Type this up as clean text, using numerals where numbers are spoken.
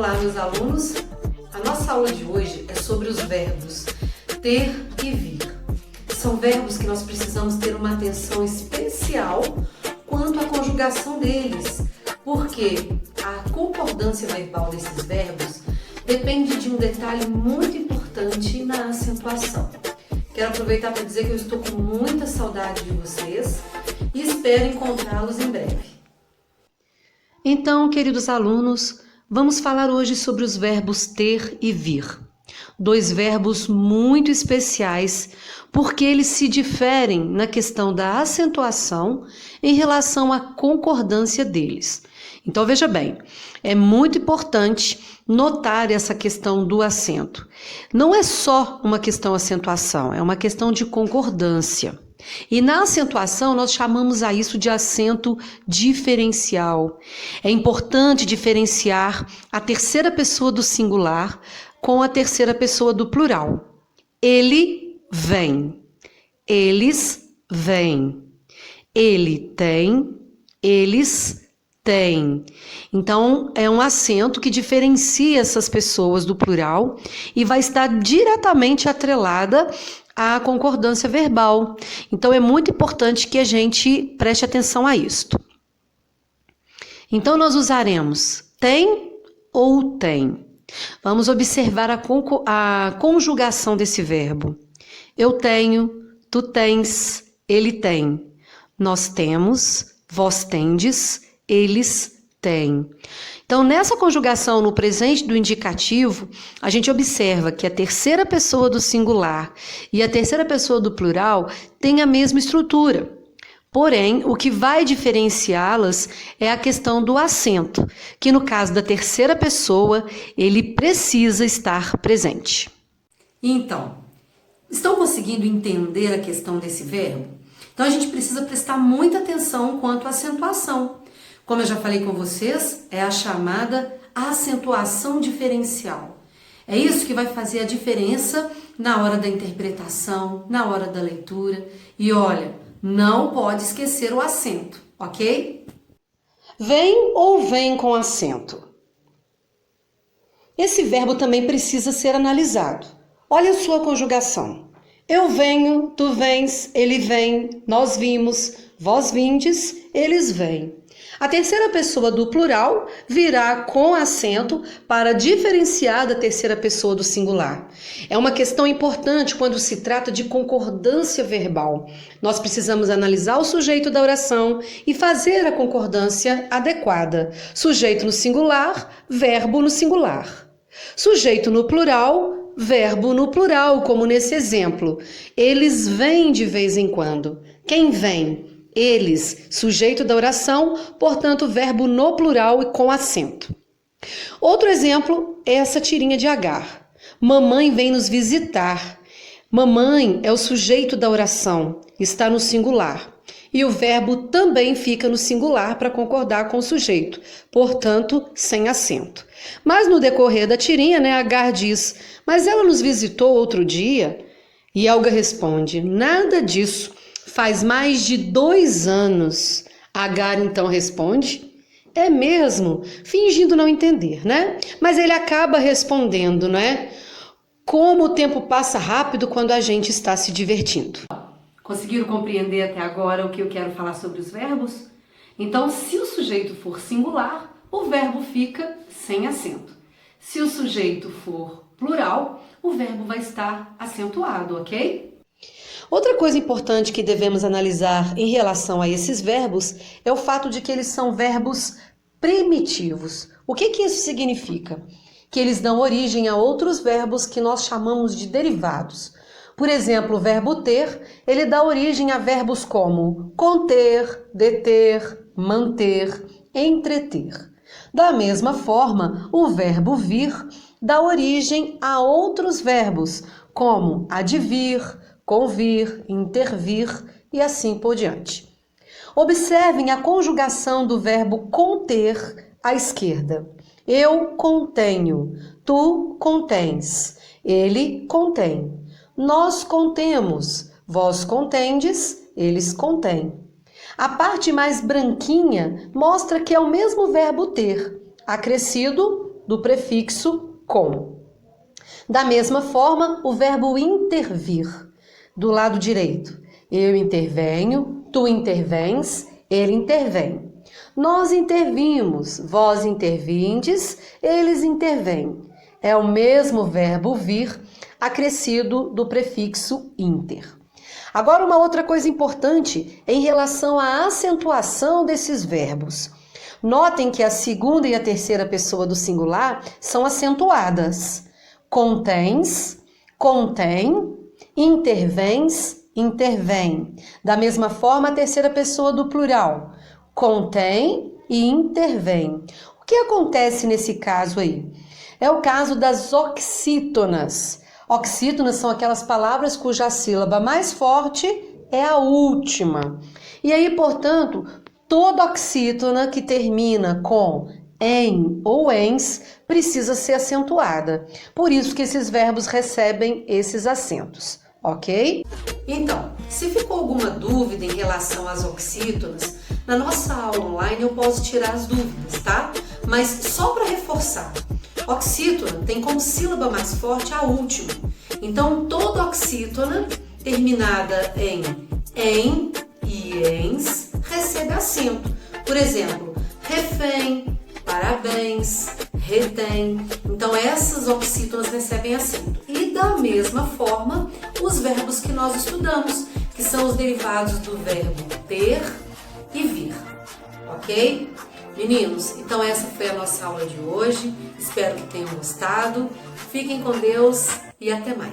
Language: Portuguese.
Olá, meus alunos! A nossa aula de hoje é sobre os verbos ter e vir. São verbos que nós precisamos ter uma atenção especial quanto à conjugação deles, porque a concordância verbal desses verbos depende de um detalhe muito importante na acentuação. Quero aproveitar para dizer que eu estou com muita saudade de vocês e espero encontrá-los em breve. Então, queridos alunos, vamos falar hoje sobre os verbos ter e vir. Dois verbos muito especiais, porque eles se diferem na questão da acentuação em relação à concordância deles. Então, veja bem, é muito importante notar essa questão do acento. Não é só uma questão acentuação, é uma questão de concordância. E na acentuação nós chamamos a isso de acento diferencial. É importante diferenciar a terceira pessoa do singular com a terceira pessoa do plural. Ele vem, eles vêm, ele tem, eles têm. Então, é um acento que diferencia essas pessoas do plural e vai estar diretamente atrelada à concordância verbal. Então, é muito importante que a gente preste atenção a isto. Então, nós usaremos tem ou tem. Vamos observar a conjugação desse verbo. Eu tenho, tu tens, ele tem. Nós temos, vós tendes, eles têm. Então, nessa conjugação no presente do indicativo, a gente observa que a terceira pessoa do singular e a terceira pessoa do plural têm a mesma estrutura. Porém, o que vai diferenciá-las é a questão do acento, que no caso da terceira pessoa, ele precisa estar presente. Então, estão conseguindo entender a questão desse verbo? Então, a gente precisa prestar muita atenção quanto à acentuação. Como eu já falei com vocês, é a chamada acentuação diferencial. É isso que vai fazer a diferença na hora da interpretação, na hora da leitura. E olha, não pode esquecer o acento, ok? Vem ou vem com acento. Esse verbo também precisa ser analisado. Olha a sua conjugação. Eu venho, tu vens, ele vem, nós vimos, vós vindes, eles vêm. A terceira pessoa do plural virá com acento para diferenciar da terceira pessoa do singular. É uma questão importante quando se trata de concordância verbal. Nós precisamos analisar o sujeito da oração e fazer a concordância adequada. Sujeito no singular, verbo no singular. Sujeito no plural, verbo no plural, como nesse exemplo. Eles vêm de vez em quando. Quem vem? Eles, sujeito da oração, portanto, verbo no plural e com acento. Outro exemplo é essa tirinha de Agar. Mamãe vem nos visitar. Mamãe é o sujeito da oração, está no singular. E o verbo também fica no singular para concordar com o sujeito, portanto, sem acento. Mas no decorrer da tirinha, Agar diz, mas ela nos visitou outro dia? E Helga responde, nada disso. Faz mais de 2 anos. Agar então responde, é mesmo? Fingindo não entender, Mas ele acaba respondendo, Como o tempo passa rápido quando a gente está se divertindo. Conseguiram compreender até agora o que eu quero falar sobre os verbos? Então, se o sujeito for singular, o verbo fica sem acento. Se o sujeito for plural, o verbo vai estar acentuado, ok? Outra coisa importante que devemos analisar em relação a esses verbos é o fato de que eles são verbos primitivos. O que isso significa? Que eles dão origem a outros verbos que nós chamamos de derivados. Por exemplo, o verbo ter, ele dá origem a verbos como conter, deter, manter, entreter. Da mesma forma, o verbo vir dá origem a outros verbos, como advir, convir, intervir e assim por diante. Observem a conjugação do verbo conter à esquerda. Eu contenho, tu contens, ele contém. Nós contemos, vós contendes, eles contêm. A parte mais branquinha mostra que é o mesmo verbo ter, acrescido do prefixo com. Da mesma forma, o verbo intervir, do lado direito. Eu intervenho, tu intervens, ele intervém. Nós intervimos, vós intervindes, eles intervêm. É o mesmo verbo vir, acrescido do prefixo inter. Agora, uma outra coisa importante em relação à acentuação desses verbos. Notem que a segunda e a terceira pessoa do singular são acentuadas. Contens, contém, intervens, intervém. Da mesma forma, a terceira pessoa do plural. Contém e intervém. O que acontece nesse caso aí? É o caso das oxítonas. Oxítonas são aquelas palavras cuja sílaba mais forte é a última. E aí, portanto, toda oxítona que termina com em ou ens precisa ser acentuada. Por isso que esses verbos recebem esses acentos, ok? Então, se ficou alguma dúvida em relação às oxítonas, na nossa aula online eu posso tirar as dúvidas, tá? Mas só para reforçar, oxítona tem como sílaba mais forte a última. Então, toda oxítona terminada em e ens recebe acento. Por exemplo, refém, parabéns, retém. Então, essas oxítonas recebem acento. E da mesma forma, os verbos que nós estudamos, que são os derivados do verbo ter e vir. Ok? Meninos, então essa foi a nossa aula de hoje. Espero que tenham gostado. Fiquem com Deus e até mais.